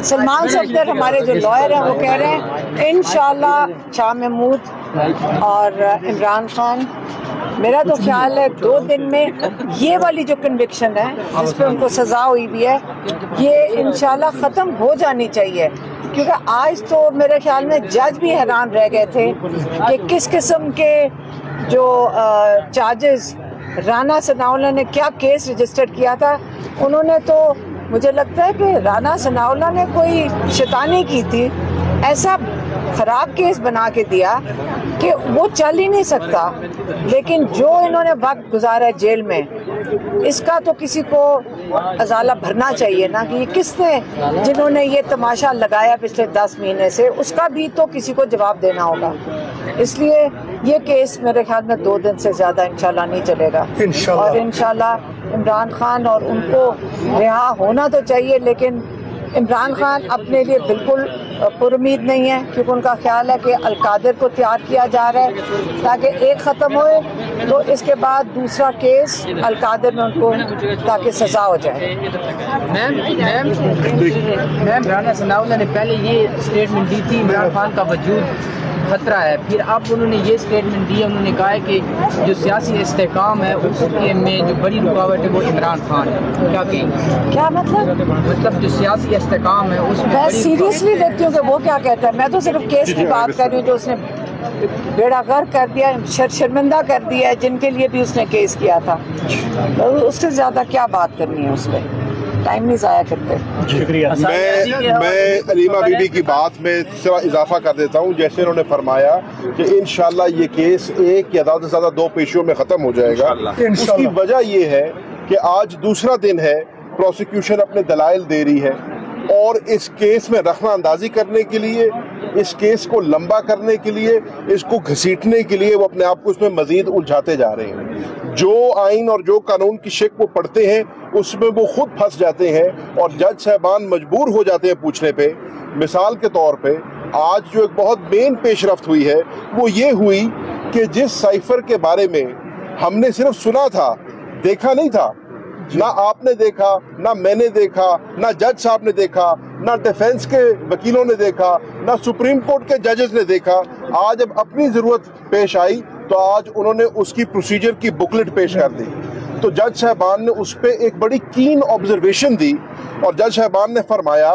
سلمان صفدر ہمارے جو لائر ہیں وہ کہہ رہے ہیں انشاءاللہ شاہ محمود اور عمران خان، میرا تو خیال ہے 2 دن میں یہ والی جو کنوکشن ہے جس پہ ان کو سزا ہوئی بھی ہے یہ انشاءاللہ ختم ہو جانی چاہیے، کیونکہ آج تو میرے خیال میں جج بھی حیران رہ گئے تھے کہ کس قسم کے جو چارجز رانا ثناءاللہ نے کیا کیس رجسٹر کیا تھا. انہوں نے تو مجھے لگتا ہے کہ رانا ثناءاللہ نے کوئی شیطانی کی تھی، ایسا خراب کیس بنا کے دیا کہ وہ چل ہی نہیں سکتا. لیکن جو انہوں نے وقت گزارا جیل میں اس کا تو کسی کو ازالہ بھرنا چاہیے نا، کہ یہ کس نے جنہوں نے یہ تماشا لگایا پچھلے 10 مہینے سے اس کا بھی تو کسی کو جواب دینا ہوگا. اس لیے یہ کیس میرے خیال میں 2 دن سے زیادہ انشاءاللہ نہیں چلے گا، اور انشاءاللہ عمران خان اور ان کو رہا ہونا تو چاہیے. لیکن عمران خان اپنے لیے بالکل پر امید نہیں ہے، کیونکہ ان کا خیال ہے کہ القادر کو تیار کیا جا رہا ہے تاکہ ایک ختم ہوئے تو اس کے بعد دوسرا کیس القادر میں ان کو تاکہ سزا ہو جائے. میم رانا ثناءاللہ نے پہلے یہ اسٹیٹمنٹ دی تھی عمران خان کا وجود خطرہ ہے، پھر اب انہوں نے یہ اسٹیٹمنٹ دی ہے، انہوں نے کہا ہے کہ جو سیاسی استحکام ہے اس کے میں جو بڑی رکاوٹ ہے وہ عمران خان ہے. کیا کہیں؟ کیا مطلب جو سیاسی استحکام ہے اس میں میں سیریسلی دیکھتی ہوں کہ وہ کیا کہتا ہے. میں تو صرف کیس کی بات کر رہی ہوں جو اس نے بیڑا غرق کر دیا، شرمندہ کر دیا ہے جن کے لیے بھی اس نے کیس کیا تھا. اس سے زیادہ کیا بات کرنی ہے، اس پہ ٹائم نہیں ضائع کرتے. شکریہ. میں علیمہ بی بی کی بات میں اضافہ کر دیتا ہوں. جیسے انہوں نے فرمایا کہ انشاءاللہ یہ کیس 1 یا زیادہ سے زیادہ 2 پیشیوں میں ختم ہو جائے گا. اس کی وجہ یہ ہے کہ آج دوسرا دن ہے، پروسیکیوشن اپنے دلائل دے رہی ہے، اور اس کیس میں رخنہ اندازی کرنے کے لیے، اس کیس کو لمبا کرنے کے لیے، اس کو گھسیٹنے کے لیے وہ اپنے آپ کو اس میں مزید الجھاتے جا رہے ہیں. جو آئین اور جو قانون کی شک وہ پڑھتے ہیں اس میں وہ خود پھنس جاتے ہیں اور جج صاحبان مجبور ہو جاتے ہیں پوچھنے پہ. مثال کے طور پہ آج جو ایک بہت مین پیش رفت ہوئی ہے وہ یہ ہوئی کہ جس سائفر کے بارے میں ہم نے صرف سنا تھا، دیکھا نہیں تھا، نہ آپ نے دیکھا، نہ میں نے دیکھا، نہ جج صاحب نے دیکھا، نہ ڈیفینس کے وکیلوں نے دیکھا، نہ سپریم کورٹ کے ججز نے دیکھا. آج جب اپنی ضرورت پیش آئی تو آج انہوں نے اس کی پروسیجر کی بکلٹ پیش کر دی. تو جج صاحبان نے اس پہ ایک بڑی کین آبزرویشن دی اور جج صاحبان نے فرمایا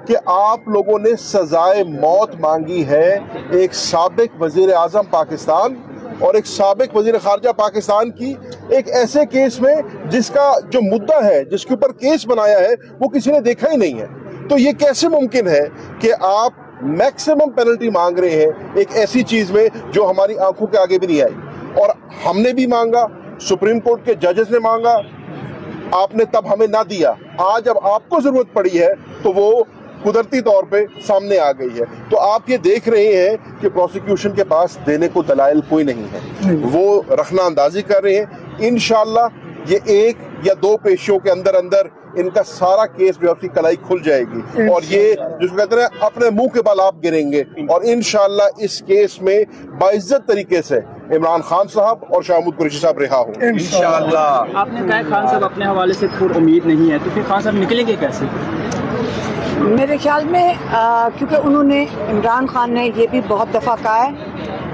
کہ آپ لوگوں نے سزائے موت مانگی ہے ایک سابق وزیر اعظم پاکستان اور ایک سابق وزیر خارجہ پاکستان کی ایک ایسے کیس میں جس کا جو مدعا ہے، جس کے اوپر کیس بنایا ہے، وہ کسی نے دیکھا ہی نہیں ہے. تو یہ کیسے ممکن ہے کہ آپ میکسیمم پینلٹی مانگ رہے ہیں ایک ایسی چیز میں جو ہماری آنکھوں کے آگے بھی نہیں آئی؟ اور ہم نے بھی مانگا، سپریم کورٹ کے ججز نے مانگا، آپ نے تب ہمیں نہ دیا. آج جب آپ کو ضرورت پڑی ہے تو وہ قدرتی طور پہ سامنے آ گئی ہے. تو آپ یہ دیکھ رہے ہیں کہ پروسیکیوشن کے پاس دینے کو دلائل کوئی نہیں ہے، وہ رخنہ اندازی کر رہے ہیں. انشاءاللہ یہ 1 یا 2 پیشیوں کے اندر اندر ان کا سارا کیس جو ہے کلائی کھل جائے گی اور یہ جس کو کہتے ہیں اپنے منہ کے بال آپ گریں گے. اور انشاءاللہ اس کیس میں باعزت طریقے سے عمران خان صاحب اور شاہ محمود قریشی صاحب رہا ہوں انشاءاللہ. آپ نے کہا خان صاحب اپنے حوالے سے پر امید نہیں ہے، تو پھر خان صاحب نکلیں گے کیسے؟ میرے خیال میں کیونکہ انہوں نے عمران خان نے یہ بھی بہت دفعہ کہا ہے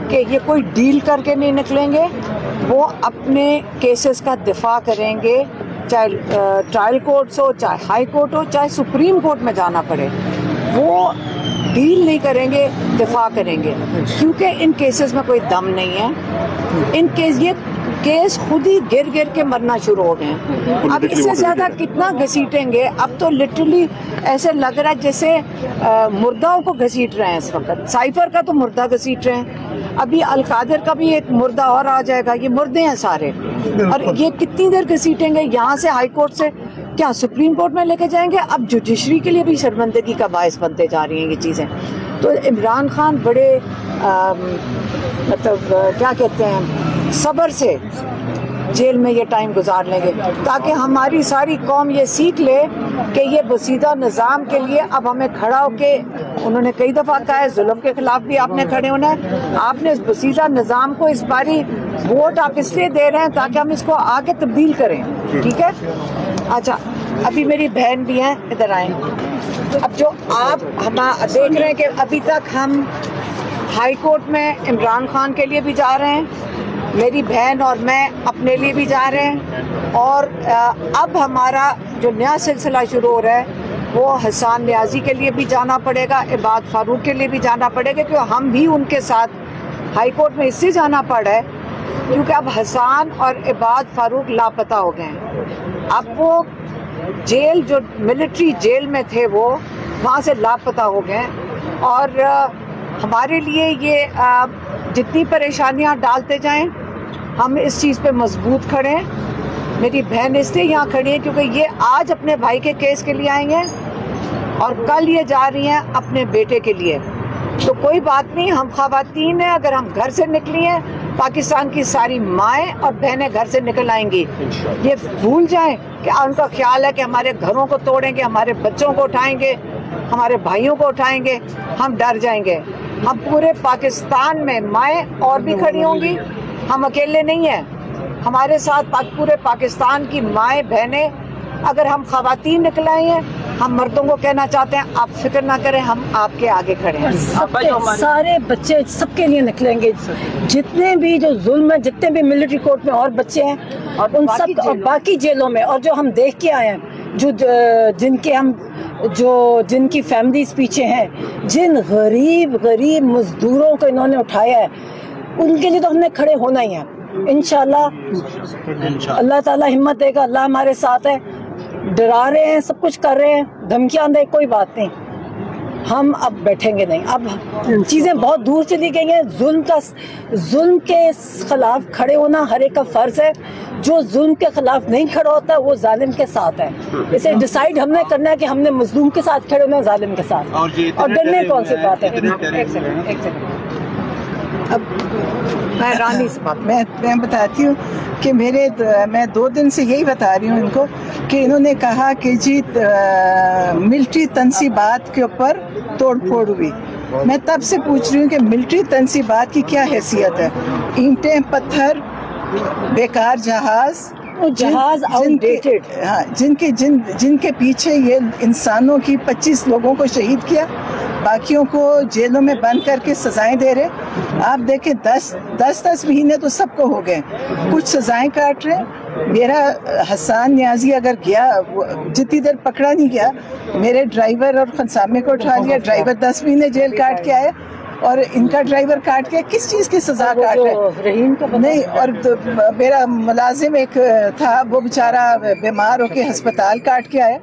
کہ یہ کوئی ڈیل کر کے نہیں نکلیں گے، وہ اپنے کیسز کا دفاع کریں گے، چاہے ٹرائل کورٹس ہو، چاہے ہائی کورٹ ہو، چاہے سپریم کورٹ میں جانا پڑے. وہ ڈیل نہیں کریں گے، دفاع کریں گے، کیونکہ ان کیسز میں کوئی دم نہیں ہے. یہ کیس خود ہی گر گر کے مرنا شروع ہو گئے ہیں. اب اس سے زیادہ کتنا گھسیٹیں گے؟ اب تو لٹرلی ایسے لگ رہا ہے جیسے مردوں کو گھسیٹ رہے ہیں. اس وقت سائفر کا تو مردہ گھسیٹ رہے ہیں، ابھی القادر کا بھی ایک مردہ اور آ جائے گا. یہ مردے ہیں سارے، اور یہ کتنی دیر گھسیٹیں گے؟ یہاں سے ہائی کورٹ سے کیا سپریم کورٹ میں لے کے جائیں گے؟ اب جوڈیشری کے لیے بھی شرمندگی کا باعث بنتے جا رہی ہیں یہ چیزیں. تو عمران خان بڑے مطلب کیا کہتے ہیں صبر سے جیل میں یہ ٹائم گزار لیں گے تاکہ ہماری ساری قوم یہ سیکھ لے کہ یہ بسیدہ نظام کے لیے اب ہمیں کھڑا ہو کے، انہوں نے کئی دفعہ کہا ہے ظلم کے خلاف بھی آپ نے کھڑے ہونا ہے. آپ نے اس بسیدہ نظام کو اس باری ووٹ آپ اس لیے دے رہے ہیں تاکہ ہم اس کو آگے تبدیل کریں. ٹھیک ہے؟ اچھا ابھی میری بہن بھی ہیں, ادھر آئیں. اب جو آپ ہم دیکھ رہے ہیں کہ ابھی تک ہم ہائی کورٹ میں عمران خان کے لیے بھی جا رہے ہیں, میری بہن اور میں اپنے لیے بھی جا رہے ہیں, اور اب ہمارا جو نیا سلسلہ شروع ہو رہا ہے وہ حسان نیازی کے لیے بھی جانا پڑے گا, عباد فاروق کے لیے بھی جانا پڑے گا, کیونکہ ہم بھی ان کے ساتھ ہائی کورٹ میں اس سے جانا پڑا ہے کیونکہ اب حسان اور عباد فاروق لاپتہ ہو گئے ہیں. اب وہ جیل جو ملٹری جیل میں تھے وہ وہاں سے لاپتہ ہو گئے, اور ہمارے لیے یہ جتنی پریشانیاں ڈالتے جائیں ہم اس چیز پہ مضبوط کھڑے ہیں. میری بہن اس لیے یہاں کھڑی ہے کیونکہ یہ آج اپنے بھائی کے کیس کے لیے آئی ہیں اور کل یہ جا رہی ہیں اپنے بیٹے کے لیے. تو کوئی بات نہیں, ہم خواتین ہیں, اگر ہم گھر سے نکلی ہیں پاکستان کی ساری مائیں اور بہنیں گھر سے نکل آئیں گی. یہ بھول جائیں کہ ان کا خیال ہے کہ ہمارے گھروں کو توڑیں گے, ہمارے بچوں کو اٹھائیں گے, ہمارے بھائیوں کو اٹھائیں گے, ہم ڈر جائیں گے. ہم پورے پاکستان میں مائیں اور بھی کھڑی ہوں گی, ہم اکیلے نہیں ہیں, ہمارے ساتھ پورے پاکستان کی مائیں بہنیں. اگر ہم خواتین نکل آئی ہیں, ہم مردوں کو کہنا چاہتے ہیں آپ فکر نہ کریں, ہم آپ کے آگے کھڑے ہیں. سارے بچے سب کے لیے نکلیں گے, جتنے بھی جو ظلم ہے, جتنے بھی ملٹری کورٹ میں اور بچے ہیں اور ان سب اور باقی جیلوں میں, اور جو ہم دیکھ کے آئے ہیں جن کی فیملیز پیچھے ہیں, جن غریب مزدوروں کو انہوں نے اٹھایا ہے, ان کے لیے تو ہم نے کھڑے ہونا ہی ہے. انشاءاللہ اللہ تعالیٰ ہمت دے گا, اللہ ہمارے ساتھ ہے. ڈرا رہے ہیں, سب کچھ کر رہے ہیں, دھمکیاں دے, کوئی بات نہیں, ہم اب بیٹھیں گے نہیں. اب چیزیں بہت دور چلی گئی ہیں. ظلم کے خلاف کھڑے ہونا ہر ایک کا فرض ہے. جو ظلم کے خلاف نہیں کھڑا ہوتا وہ ظالم کے ساتھ ہے. اسے ڈیسائیڈ ہم نے کرنا ہے کہ ہم نے مظلوم کے ساتھ کھڑے ہونا ہے, ظالم کے ساتھ, اور ڈرنے کون سی بات ہے. ایک سیکنڈ اب میں رانی سے بات میں بتاتی ہوں کہ میں 2 دن سے یہی بتا رہی ہوں ان کو کہ انہوں نے کہا کہ جی ملٹری تنصیبات کے اوپر توڑ پھوڑ ہوئی. میں تب سے پوچھ رہی ہوں کہ ملٹری تنصیبات کی کیا حیثیت ہے. اینٹیں, پتھر, بیکار جہاز جن کے پیچھے یہ انسانوں کی 25 لوگوں کو شہید کیا, باقیوں کو جیلوں میں بند کر کے سزائیں دے رہے. آپ دیکھیں 10 مہینے تو سب کو ہو گئے, کچھ سزائیں کاٹ رہے. میرا حسان نیازی اگر گیا, جتنی دیر پکڑا نہیں گیا, میرے ڈرائیور اور خنسامے کو اٹھا لیا, ڈرائیور 10 مہینے جیل کاٹ کے آئے, اور ان کا ڈرائیور کاٹ کے کس چیز کی سزا کاٹ رہے نہیں. اور میرا ملازم ایک تھا, وہ بیچارہ بیمار ہو کے ہسپتال کاٹ کے آیا.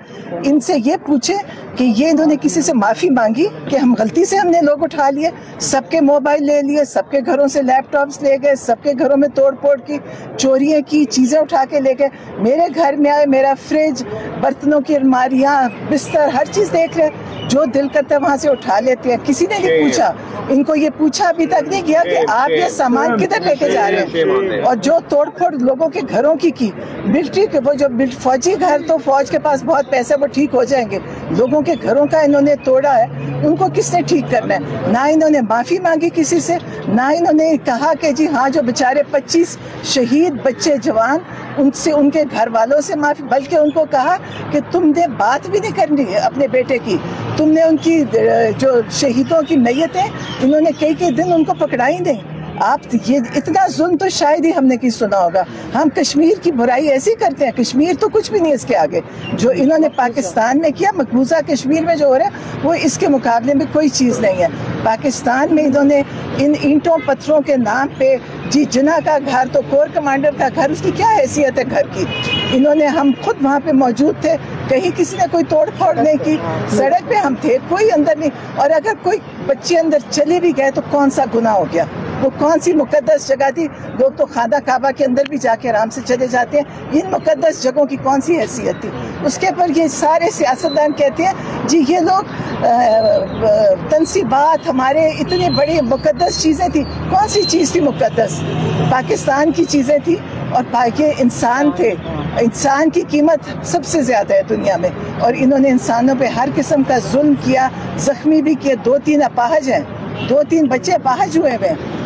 ان سے یہ پوچھے کہ یہ انہوں نے کسی سے معافی مانگی کہ ہم غلطی سے ہم نے لوگ اٹھا لیے, سب کے موبائل لے لیے, سب کے گھروں سے لیپ ٹاپس لے گئے, سب کے گھروں میں توڑ پھوڑ کی, چوریاں کی, چیزیں اٹھا کے لے گئے. میرے گھر میں آئے, میرا فریج, برتنوں کی الماریاں, بستر, ہر چیز دیکھ رہے, جو دل کرتا ہے وہاں سے اٹھا لیتے ہیں. کسی نے نہیں پوچھا, ان کو یہ پوچھا ابھی تک نہیں گیا کہ آپ یہ سامان کدھر لے کے جا رہے ہیں. اور جو توڑ پھوڑ لوگوں کے گھروں کی ملٹری کے, وہ جو فوجی گھر, تو فوج کے پاس بہت پیسے, وہ ٹھیک ہو جائیں گے. لوگوں کے گھروں کا انہوں نے توڑا ہے, ان کو کس نے ٹھیک کرنا ہے؟ نہ انہوں نے معافی مانگی کسی سے, نہ انہوں نے کہا کہ جی ہاں جو بیچارے 25 شہید بچے جوان, ان سے, ان کے گھر والوں سے معافی, بلکہ ان کو کہا کہ تم نے بات بھی نہیں کرنی اپنے بیٹے کی, تم نے ان کی جو شہیدوں کی میتیں, انہوں نے کئی دن ان کو پکڑائی نہیں. آپ یہ اتنا ظلم تو شاید ہی ہم نے کی سنا ہوگا. ہم کشمیر کی برائی ایسی کرتے ہیں, کشمیر تو کچھ بھی نہیں اس کے آگے. جو انہوں نے پاکستان میں کیا, مقبوضہ کشمیر میں جو ہو رہا ہے, وہ اس کے مقابلے میں کوئی چیز نہیں ہے. پاکستان میں انہوں نے ان اینٹوں پتھروں کے نام پہ, جی جناح کا گھر تو کور کمانڈر کا گھر, اس کی کیا حیثیت ہے گھر کی؟ انہوں نے, ہم خود وہاں پہ موجود تھے, کہیں کسی نے کوئی توڑ پھوڑ نہیں کی, سڑک پہ ہم تھے, کوئی اندر نہیں. اور اگر کوئی بچے اندر چلے بھی گئے تو کون سا گناہ ہو گیا؟ وہ کون سی مقدس جگہ تھی؟ لوگ تو خانہ کعبہ کے اندر بھی جا کے آرام سے چلے جاتے ہیں. ان مقدس جگہوں کی کون سی حیثیت تھی؟ اس کے پر یہ سارے سیاستدان کہتے ہیں جی یہ لوگ تنصیبات, ہمارے اتنے بڑے مقدس چیزیں تھی. کون سی چیز تھی مقدس؟ پاکستان کی چیزیں تھی, اور باقی انسان تھے. انسان کی قیمت سب سے زیادہ ہے دنیا میں, اور انہوں نے انسانوں پہ ہر قسم کا ظلم کیا, زخمی بھی کیے. 2-3 اپاہج ہیں, 2-3 بچے اپاہج ہوئے ہوئے ہیں.